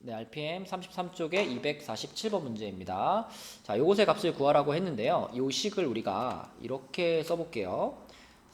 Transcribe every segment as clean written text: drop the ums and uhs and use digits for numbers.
네, RPM 33쪽의 247번 문제입니다. 자, 요것의 값을 구하라고 했는데요. 요 식을 우리가 이렇게 써볼게요.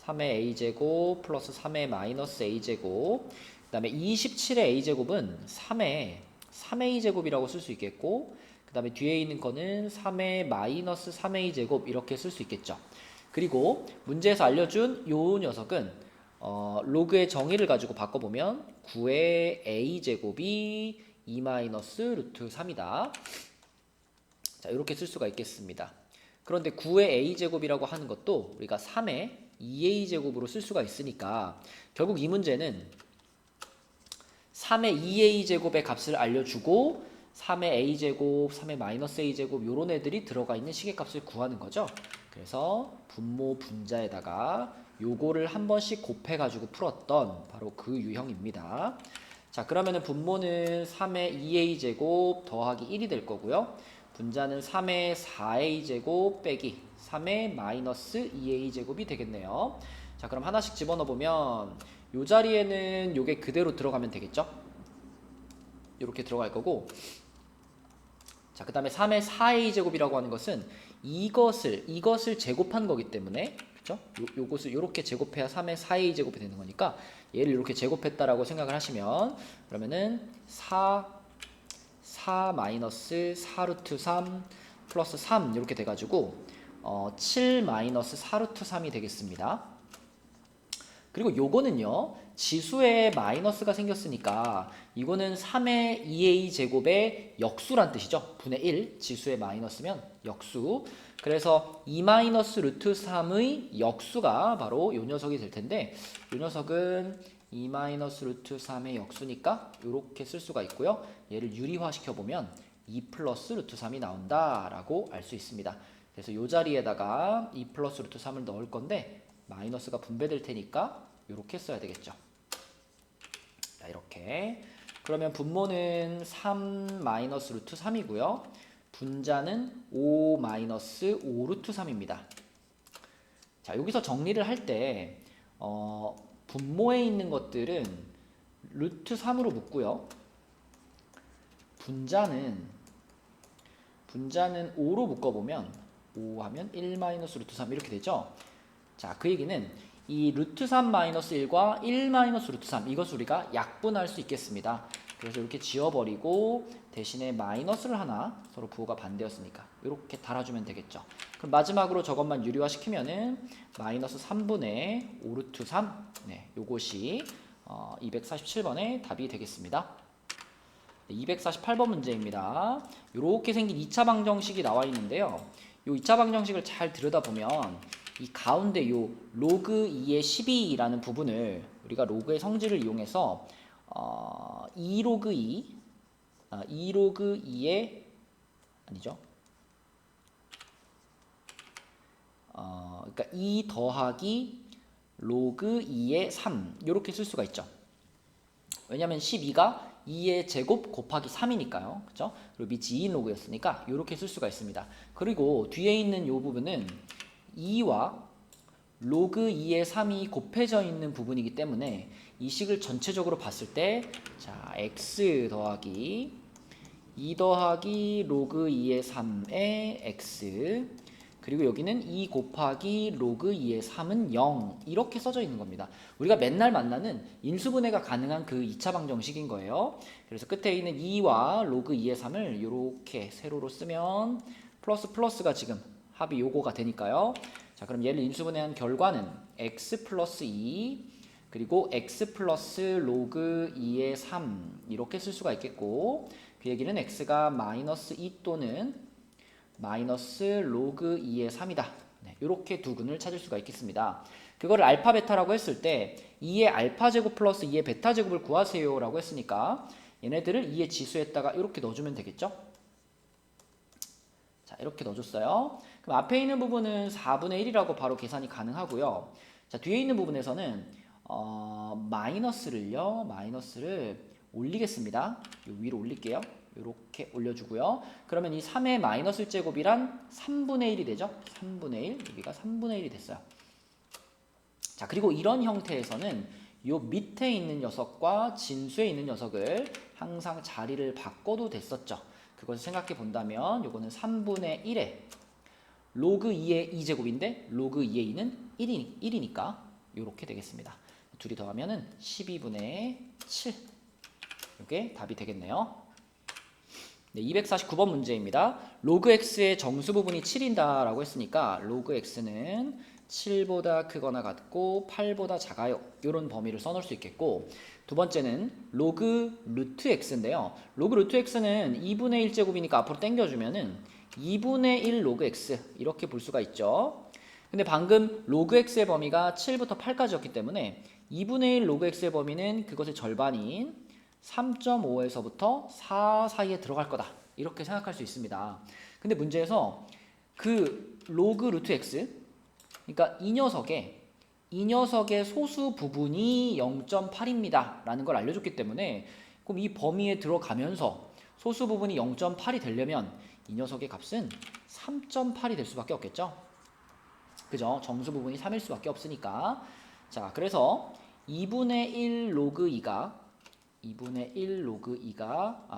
3의 a제곱 플러스 3의 마이너스 a제곱, 그 다음에 27의 a제곱은 3의 a제곱이라고 쓸 수 있겠고, 그 다음에 뒤에 있는 거는 3의 마이너스 3의 a제곱 이렇게 쓸 수 있겠죠. 그리고 문제에서 알려준 요 녀석은 로그의 정의를 가지고 바꿔보면 9의 a제곱이 2 마이너스 루트 3이다. 자, 이렇게 쓸 수가 있겠습니다. 그런데 9의 a제곱이라고 하는 것도 우리가 3의 2a제곱으로 쓸 수가 있으니까 결국 이 문제는 3의 2a제곱의 값을 알려주고 3의 a제곱, 3의 마이너스 a제곱 요런 애들이 들어가 있는 식의 값을 구하는 거죠. 그래서 분모 분자에다가 요거를 한 번씩 곱해가지고 풀었던 바로 그 유형입니다. 자, 그러면은 분모는 3의 2a제곱 더하기 1이 될 거고요. 분자는 3의 4a제곱 빼기 3의 마이너스 2a제곱이 되겠네요. 자, 그럼 하나씩 집어넣어 보면 요 자리에는 요게 그대로 들어가면 되겠죠? 이렇게 들어갈 거고, 자, 그 다음에 3의 4a제곱이라고 하는 것은 이것을 제곱한 거기 때문에, 그쵸? 요것을 이렇게 제곱해야 3의 4a제곱이 되는 거니까 얘를 이렇게 제곱했다라고 생각을 하시면, 그러면은 4 마이너스 4 루트 3 플러스 3 이렇게 돼가지고 7 마이너스 4 루트 3이 되겠습니다. 그리고 요거는요, 지수에 마이너스가 생겼으니까 이거는 3의 2a 제곱의 역수란 뜻이죠. 분의 1, 지수에 마이너스면 역수. 그래서 2 마이너스 루트 3의 역수가 바로 요 녀석이 될 텐데, 요 녀석은 2 마이너스 루트 3의 역수니까 이렇게 쓸 수가 있고요. 얘를 유리화 시켜보면 2 플러스 루트 3이 나온다라고 알 수 있습니다. 그래서 요 자리에다가 2 플러스 루트 3을 넣을 건데 마이너스가 분배될 테니까 이렇게 써야 되겠죠. 자, 이렇게. 그러면 분모는 3 마이너스 루트 3이고요. 분자는 5 마이너스 5 루트 3입니다. 자, 여기서 정리를 할 때 분모에 있는 것들은 루트 3으로 묶고요. 분자는 5로 묶어보면 5 하면 1 마이너스 루트 3 이렇게 되죠. 자, 그 얘기는 이 루트 3 마이너스 1과 1 마이너스 루트 3 이것을 우리가 약분할 수 있겠습니다. 그래서 이렇게 지워버리고 대신에 마이너스를 하나, 서로 부호가 반대였으니까 이렇게 달아주면 되겠죠. 그럼 마지막으로 저것만 유리화 시키면은 마이너스 3분의 5 루트 3, 네, 요것이 247번의 답이 되겠습니다. 248번 문제입니다. 이렇게 생긴 2차 방정식이 나와 있는데요. 이 2차 방정식을 잘 들여다보면 이 가운데 요 로그 2의 12라는 부분을 우리가 로그의 성질을 이용해서 2 로그 2, 2 로그 2의 아니죠. 그러니까 2 더하기 로그 2의 3 이렇게 쓸 수가 있죠. 왜냐하면 12가 2의 제곱 곱하기 3이니까요. 그죠? 그리고 밑이 2인 로그였으니까 이렇게 쓸 수가 있습니다. 그리고 뒤에 있는 이 부분은 2와 로그 2의 3이 곱해져 있는 부분이기 때문에 이 식을 전체적으로 봤을 때, 자, x 더하기 2 더하기 로그 2의 3의 x, 그리고 여기는 2 곱하기 로그 2의 3은 0 이렇게 써져 있는 겁니다. 우리가 맨날 만나는 인수분해가 가능한 그 2차 방정식인 거예요. 그래서 끝에 있는 2와 로그 2의 3을 이렇게 세로로 쓰면 플러스가 지금 합이 요거가 되니까요. 자, 그럼 얘를 인수분해한 결과는 x 플러스 2 그리고 x 플러스 로그 2의 3 이렇게 쓸 수가 있겠고, 그 얘기는 x가 마이너스 2 또는 마이너스 로그 2의 3이다. 네, 이렇게 두 근을 찾을 수가 있겠습니다. 그거를 알파 베타라고 했을 때 2의 알파 제곱 플러스 2의 베타 제곱을 구하세요 라고 했으니까 얘네들을 2의 지수에다가 이렇게 넣어주면 되겠죠. 자, 이렇게 넣어줬어요. 그럼 앞에 있는 부분은 4분의 1이라고 바로 계산이 가능하고요. 자, 뒤에 있는 부분에서는 마이너스를 올리겠습니다. 요 위로 올릴게요. 이렇게 올려주고요. 그러면 이 3의 마이너스 제곱이란 3분의 1이 되죠. 3분의 1, 여기가 3분의 1이 됐어요. 자, 그리고 이런 형태에서는 요 밑에 있는 녀석과 진수에 있는 녀석을 항상 자리를 바꿔도 됐었죠. 그것을 생각해 본다면 요거는 3분의 1에 로그 2의 2제곱인데 로그 2의 2는 1이니까 요렇게 되겠습니다. 둘이 더하면은 12분의 7. 이게 답이 되겠네요. 네, 249번 문제입니다. 로그 x의 정수 부분이 7인다 라고 했으니까 로그 x는 7보다 크거나 같고 8보다 작아요. 이런 범위를 써놓을 수 있겠고, 두 번째는 로그 루트 x인데요. 로그 루트 x는 2분의 1제곱이니까 앞으로 당겨주면은 2분의 1 로그 x 이렇게 볼 수가 있죠. 근데 방금 로그 x의 범위가 7부터 8까지였기 때문에 2분의 1 로그 x의 범위는 그것의 절반인 3.5에서부터 4 사이에 들어갈 거다. 이렇게 생각할 수 있습니다. 근데 문제에서 그 로그 루트 x, 그러니까 이 녀석의 소수 부분이 0.8입니다. 라는 걸 알려줬기 때문에 그럼 이 범위에 들어가면서 소수 부분이 0.8이 되려면 이 녀석의 값은 3.8이 될 수밖에 없겠죠. 그죠? 정수 부분이 3일 수밖에 없으니까. 자, 그래서 2분의 1 로그 2가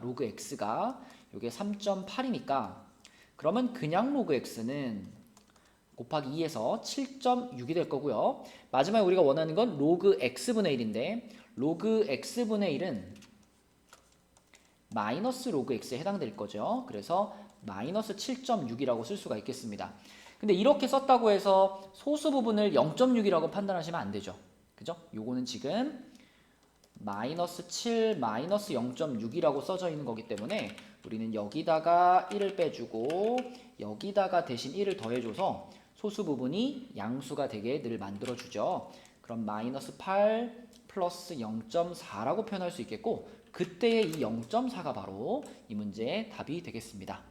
로그 x가 요게 3.8이니까 그러면 그냥 로그 x는 곱하기 2에서 7.6이 될 거고요. 마지막에 우리가 원하는 건 로그 x분의 1인데 로그 x분의 1은 마이너스 로그 x에 해당될 거죠. 그래서 마이너스 7.6이라고 쓸 수가 있겠습니다. 근데 이렇게 썼다고 해서 소수 부분을 0.6이라고 판단하시면 안 되죠. 그죠? 요거는 지금 마이너스 7, 마이너스 0.6이라고 써져 있는 거기 때문에 우리는 여기다가 1을 빼주고 여기다가 대신 1을 더해줘서 소수 부분이 양수가 되게 늘 만들어주죠. 그럼 마이너스 8 플러스 0.4라고 표현할 수 있겠고, 그때의 이 0.4가 바로 이 문제의 답이 되겠습니다.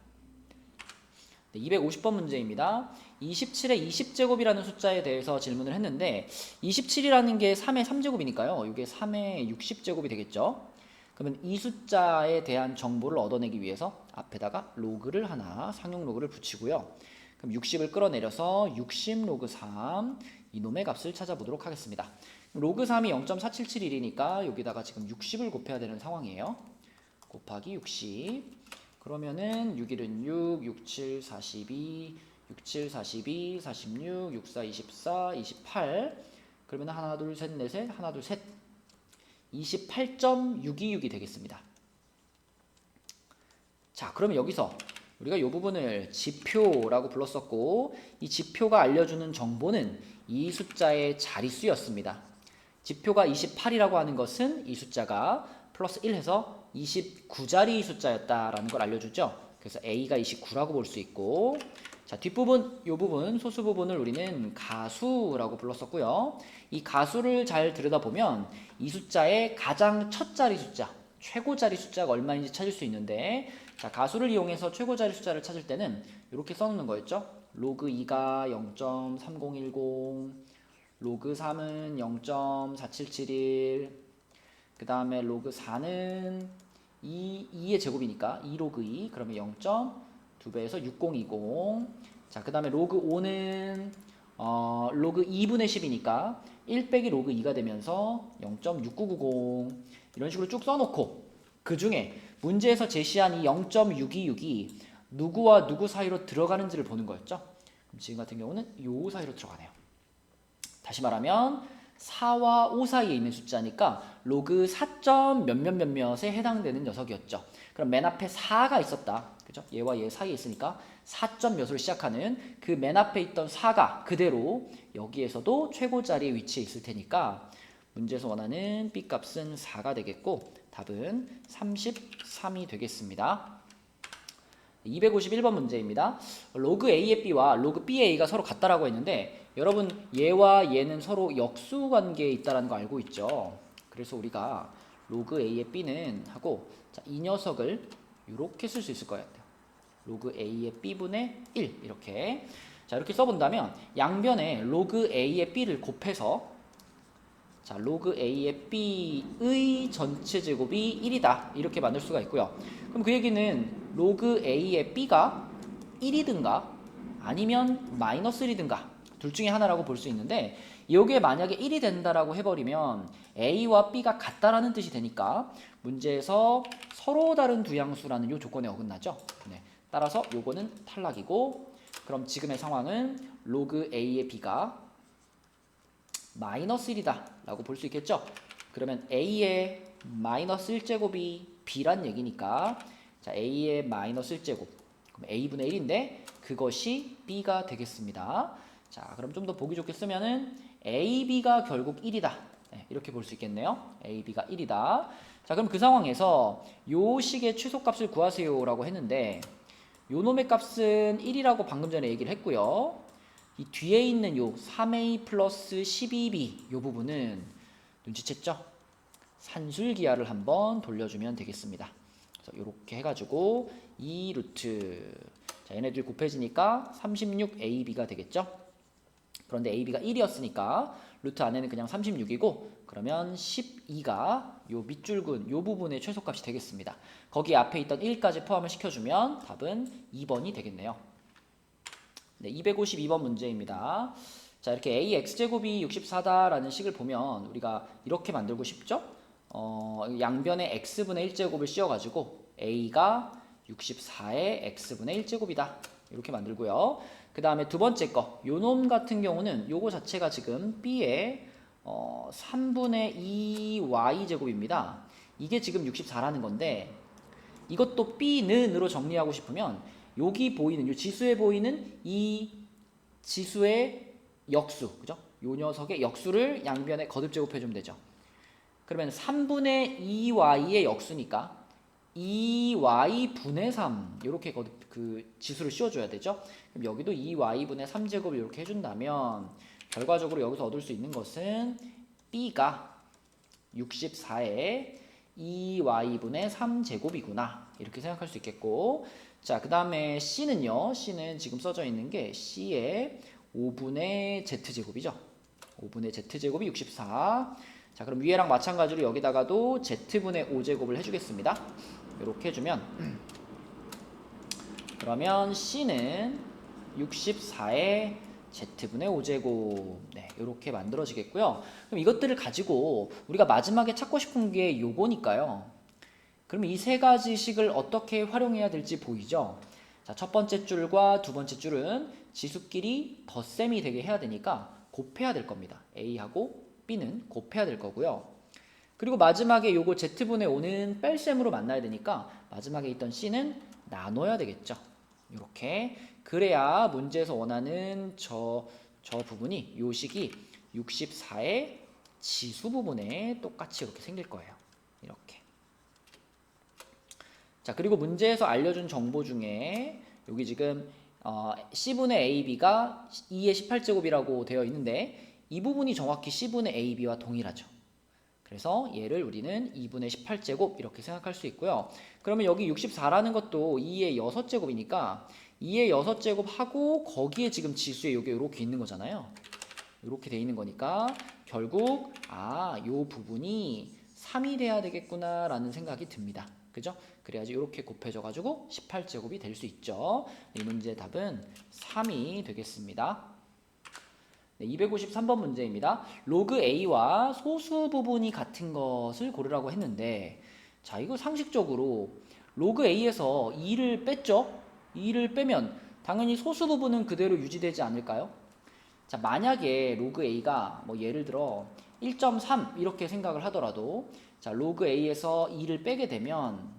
네, 250번 문제입니다. 27의 20제곱이라는 숫자에 대해서 질문을 했는데 27이라는 게 3의 3제곱이니까요. 이게 3의 60제곱이 되겠죠. 그러면 이 숫자에 대한 정보를 얻어내기 위해서 앞에다가 로그를 하나, 상용 로그를 붙이고요. 그럼 60을 끌어내려서 60 로그 3 이놈의 값을 찾아보도록 하겠습니다. 로그 3이 0.4771이니까 여기다가 지금 60을 곱해야 되는 상황이에요. 곱하기 60. 그러면은 6일은 6, 6, 7, 42, 6, 7, 42, 46, 6, 4, 24, 28. 그러면 하나, 둘, 셋, 넷, 셋, 하나, 둘, 셋. 28.626이 되겠습니다. 자, 그러면 여기서 우리가 이 부분을 지표라고 불렀었고, 이 지표가 알려주는 정보는 이 숫자의 자릿수였습니다. 지표가 28이라고 하는 것은 이 숫자가 플러스 1 해서 29자리 숫자였다라는 걸 알려주죠. 그래서 A가 29라고 볼 수 있고, 자, 뒷부분, 이 부분, 소수 부분을 우리는 가수라고 불렀었고요. 이 가수를 잘 들여다보면 이 숫자의 가장 첫 자리 숫자, 최고 자리 숫자가 얼마인지 찾을 수 있는데, 자, 가수를 이용해서 최고 자리 숫자를 찾을 때는 이렇게 써놓는 거였죠. 로그 2가 0.3010, 로그 3은 0.4771, 그 다음에 로그 4는 2의 제곱이니까 2 로그 2, 그러면 0.2배에서 6020. 자, 그 다음에 로그 5는 로그 2분의 10이니까 1 빼기 로그 2가 되면서 0.6990. 이런 식으로 쭉 써놓고 그 중에 문제에서 제시한 이 0.626이 누구와 누구 사이로 들어가는지를 보는 거였죠. 그럼 지금 같은 경우는 요 사이로 들어가네요. 다시 말하면 4와 5 사이에 있는 숫자니까 로그 4. 몇몇몇몇에 해당되는 녀석이었죠. 그럼 맨 앞에 4가 있었다. 그죠? 얘와 얘 사이에 있으니까 4. 몇으로 시작하는 그 맨 앞에 있던 4가 그대로 여기에서도 최고 자리에 위치해 있을 테니까 문제에서 원하는 B 값은 4가 되겠고 답은 33이 되겠습니다. 251번 문제입니다. 로그 A의 B와 로그 B의 A가 서로 같다라고 했는데 여러분 얘와 얘는 서로 역수 관계에 있다는 거 알고 있죠. 그래서 우리가 로그 A의 B는 하고, 자, 이 녀석을 이렇게 쓸 수 있을 것 같아요. 로그 A의 B분의 1 이렇게. 자, 이렇게 써본다면 양변에 로그 A의 B를 곱해서, 자, 로그 A의 B의 전체 제곱이 1이다 이렇게 만들 수가 있고요. 그럼 그 얘기는 로그 A의 B가 1이든가 아니면 마이너스 1이든가 둘 중에 하나라고 볼 수 있는데 이게 만약에 1이 된다라고 해버리면 A와 B가 같다라는 뜻이 되니까 문제에서 서로 다른 두 양수라는 이 조건에 어긋나죠. 네. 따라서 요거는 탈락이고 그럼 지금의 상황은 로그 A의 B가 마이너스 1이다 라고 볼 수 있겠죠. 그러면 A의 마이너스 1제곱이 B란 얘기니까 자 A의 마이너스 1제곱 그럼 A분의 1인데 그것이 B가 되겠습니다. 자 그럼 좀 더 보기 좋게 쓰면은 AB가 결국 1이다 네, 이렇게 볼 수 있겠네요. AB가 1이다. 자 그럼 그 상황에서 요 식의 최소값을 구하세요 라고 했는데 요 놈의 값은 1이라고 방금 전에 얘기를 했고요. 이 뒤에 있는 요 3a 플러스 12b 요 부분은 눈치챘죠? 산술기하를 한번 돌려주면 되겠습니다. 그래서 이렇게 해가지고 2 루트 자 얘네들 곱해지니까 36ab가 되겠죠? 그런데 ab가 1이었으니까 루트 안에는 그냥 36이고 그러면 12가 요 밑줄근 요 부분의 최소값이 되겠습니다. 거기 앞에 있던 1까지 포함을 시켜주면 답은 2번이 되겠네요. 네, 252번 문제입니다. 자, 이렇게 ax제곱이 64다라는 식을 보면 우리가 이렇게 만들고 싶죠? 양변에 x분의 1제곱을 씌워가지고 a가 64의 x분의 1제곱이다. 이렇게 만들고요. 그 다음에 두 번째 거, 요 놈 같은 경우는 요거 자체가 지금 b의 3분의 2y제곱입니다. 이게 지금 64라는 건데 이것도 b는으로 정리하고 싶으면 여기 보이는 이 지수에 보이는 이 지수의 역수, 그죠? 요 녀석의 역수를 양변에 거듭 제곱해 주면 되죠. 그러면 3분의 2y의 역수니까 2y 분의 3 이렇게 거듭 그 지수를 씌워줘야 되죠. 그럼 여기도 2y 분의 3제곱을 이렇게 해준다면 결과적으로 여기서 얻을 수 있는 것은 b가 64의 2y분의 3제곱이구나 이렇게 생각할 수 있겠고 자 그 다음에 c는요 c는 지금 써져 있는 게 c의 5분의 z제곱이죠 5분의 z제곱이 64 자 그럼 위에랑 마찬가지로 여기다가도 z분의 5제곱을 해주겠습니다 이렇게 해주면 그러면 c는 64의 z분의 5제곱 네, 이렇게 만들어지겠고요. 그럼 이것들을 가지고 우리가 마지막에 찾고 싶은 게 요거니까요. 그러면 이 세 가지 식을 어떻게 활용해야 될지 보이죠? 자, 첫 번째 줄과 두 번째 줄은 지수끼리 덧셈이 되게 해야 되니까 곱해야 될 겁니다. A하고 B는 곱해야 될 거고요. 그리고 마지막에 요거 z분의 5는 뺄셈으로 만나야 되니까 마지막에 있던 C는 나눠야 되겠죠. 이렇게 그래야 문제에서 원하는 저 부분이 요 식이 64의 지수 부분에 똑같이 이렇게 생길 거예요. 이렇게. 자 그리고 문제에서 알려준 정보 중에 여기 지금 C분의 AB가 2의 18제곱이라고 되어 있는데 이 부분이 정확히 C분의 AB와 동일하죠. 그래서 얘를 우리는 2분의 18제곱 이렇게 생각할 수 있고요. 그러면 여기 64라는 것도 2의 6제곱이니까 2의 6제곱 하고 거기에 지금 지수에 요게 이렇게 있는 거잖아요. 이렇게 돼 있는 거니까 결국 요 부분이 3이 돼야 되겠구나 라는 생각이 듭니다. 그죠? 그래야지 이렇게 곱해져 가지고 18제곱이 될 수 있죠. 이 문제의 답은 3이 되겠습니다. 네, 253번 문제입니다. 로그 A와 소수 부분이 같은 것을 고르라고 했는데 자 이거 상식적으로 로그 A에서 2를 뺐죠? 2를 빼면 당연히 소수 부분은 그대로 유지되지 않을까요? 자 만약에 로그 A가 뭐 예를 들어 1.3 이렇게 생각을 하더라도 자 로그 A에서 2를 빼게 되면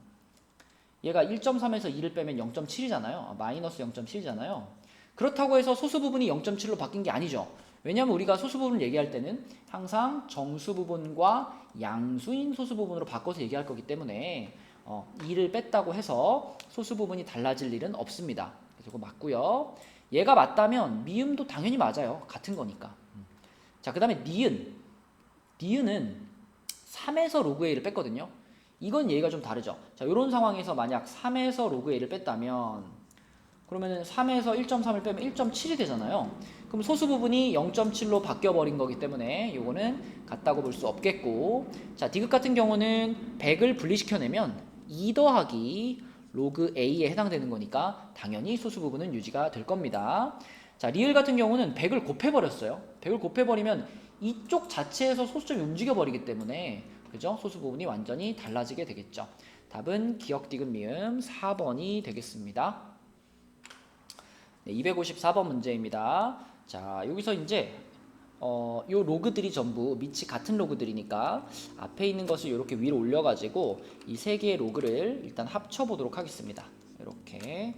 얘가 1.3에서 2를 빼면 0.7이잖아요. 마이너스 0.7이잖아요. 그렇다고 해서 소수 부분이 0.7로 바뀐 게 아니죠. 왜냐하면 우리가 소수 부분을 얘기할 때는 항상 정수 부분과 양수인 소수 부분으로 바꿔서 얘기할 거기 때문에 2를 뺐다고 해서 소수 부분이 달라질 일은 없습니다. 그래서 이거 맞고요. 얘가 맞다면 미음도 당연히 맞아요. 같은 거니까. 자, 그 다음에 니은은 3에서 로그 A를 뺐거든요. 이건 얘기가 좀 다르죠. 자, 이런 상황에서 만약 3에서 로그 A를 뺐다면 그러면은 3에서 1.3을 빼면 1.7이 되잖아요. 그럼 소수 부분이 0.7로 바뀌어버린 거기 때문에 요거는 같다고 볼 수 없겠고 자 디귿 같은 경우는 100을 분리시켜내면 2 더하기 로그 A에 해당되는 거니까 당연히 소수 부분은 유지가 될 겁니다. 자, 리을 같은 경우는 100을 곱해버렸어요. 100을 곱해버리면 이쪽 자체에서 소수점이 움직여버리기 때문에 그죠? 소수 부분이 완전히 달라지게 되겠죠. 답은 기역 디귿 미음 4번이 되겠습니다. 네, 254번 문제입니다. 자, 여기서 이제 요 로그들이 전부 밑이 같은 로그들이니까 앞에 있는 것을 이렇게 위로 올려가지고 이 세 개의 로그를 일단 합쳐보도록 하겠습니다. 이렇게.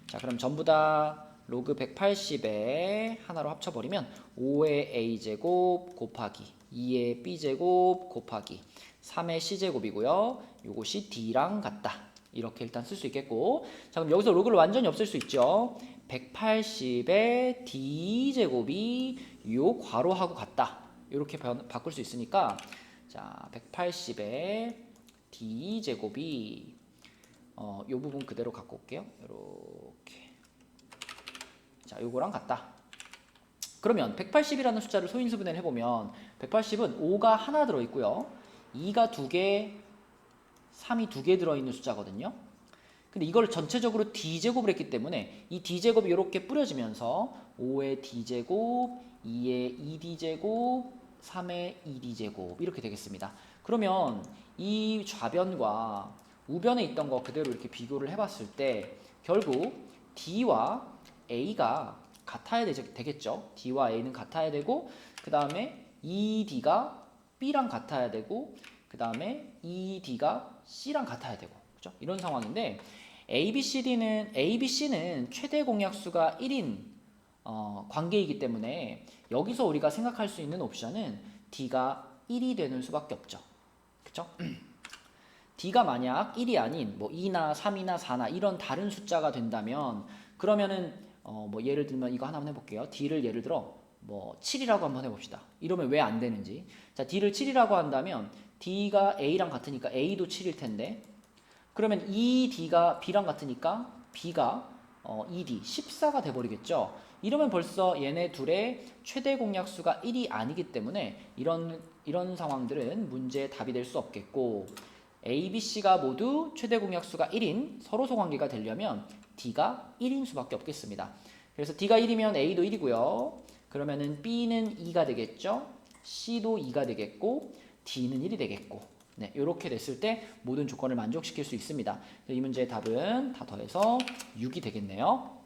자, 그럼 전부 다 로그 180에 하나로 합쳐버리면 5의 a제곱 곱하기 2의 b제곱 곱하기 3의 c제곱이고요. 요것이 d랑 같다. 이렇게 일단 쓸 수 있겠고, 자, 그럼 여기서 로그를 완전히 없앨 수 있죠. 180의 d제곱이 요 괄호하고 같다. 이렇게 바꿀 수 있으니까, 자, 180의 d제곱이 요 부분 그대로 갖고 올게요. 이렇게. 자, 요거랑 같다. 그러면 180이라는 숫자를 소인수분해를 해보면 180은 5가 하나 들어있고요. 2가 2개, 3이 2개 들어있는 숫자거든요. 근데 이걸 전체적으로 d제곱을 했기 때문에 이 d제곱이 이렇게 뿌려지면서 5의 d제곱, 2의 2d제곱, 3의 2d제곱 이렇게 되겠습니다. 그러면 이 좌변과 우변에 있던 거 그대로 이렇게 비교를 해봤을 때 결국 d와 a가 같아야 되겠죠. d와 a는 같아야 되고, 그 다음에 2d가 b랑 같아야 되고, 그 다음에 2d가 c랑 같아야 되고, 그죠? 이런 상황인데 ABC는 최대 공약수가 1인 관계이기 때문에 여기서 우리가 생각할 수 있는 옵션은 D가 1이 되는 수밖에 없죠. 그쵸? D가 만약 1이 아닌 뭐 2나 3이나 4나 이런 다른 숫자가 된다면 그러면은 뭐 예를 들면 이거 하나 한번 해볼게요. D를 예를 들어 뭐 7이라고 한번 해봅시다. 이러면 왜 안 되는지. 자, D를 7이라고 한다면 D가 A랑 같으니까 A도 7일 텐데, 그러면 이 D가 B랑 같으니까 B가 2D, 14가 돼버리겠죠. 이러면 벌써 얘네 둘의 최대 공약수가 1이 아니기 때문에 이런 상황들은 문제의 답이 될 수 없겠고, A, B, C가 모두 최대 공약수가 1인 서로소 관계가 되려면 D가 1인 수밖에 없겠습니다. 그래서 D가 1이면 A도 1이고요. 그러면은 B는 2가 되겠죠. C도 2가 되겠고, D는 1이 되겠고, 네, 이렇게 됐을 때 모든 조건을 만족시킬 수 있습니다. 이 문제의 답은 다 더해서 6이 되겠네요.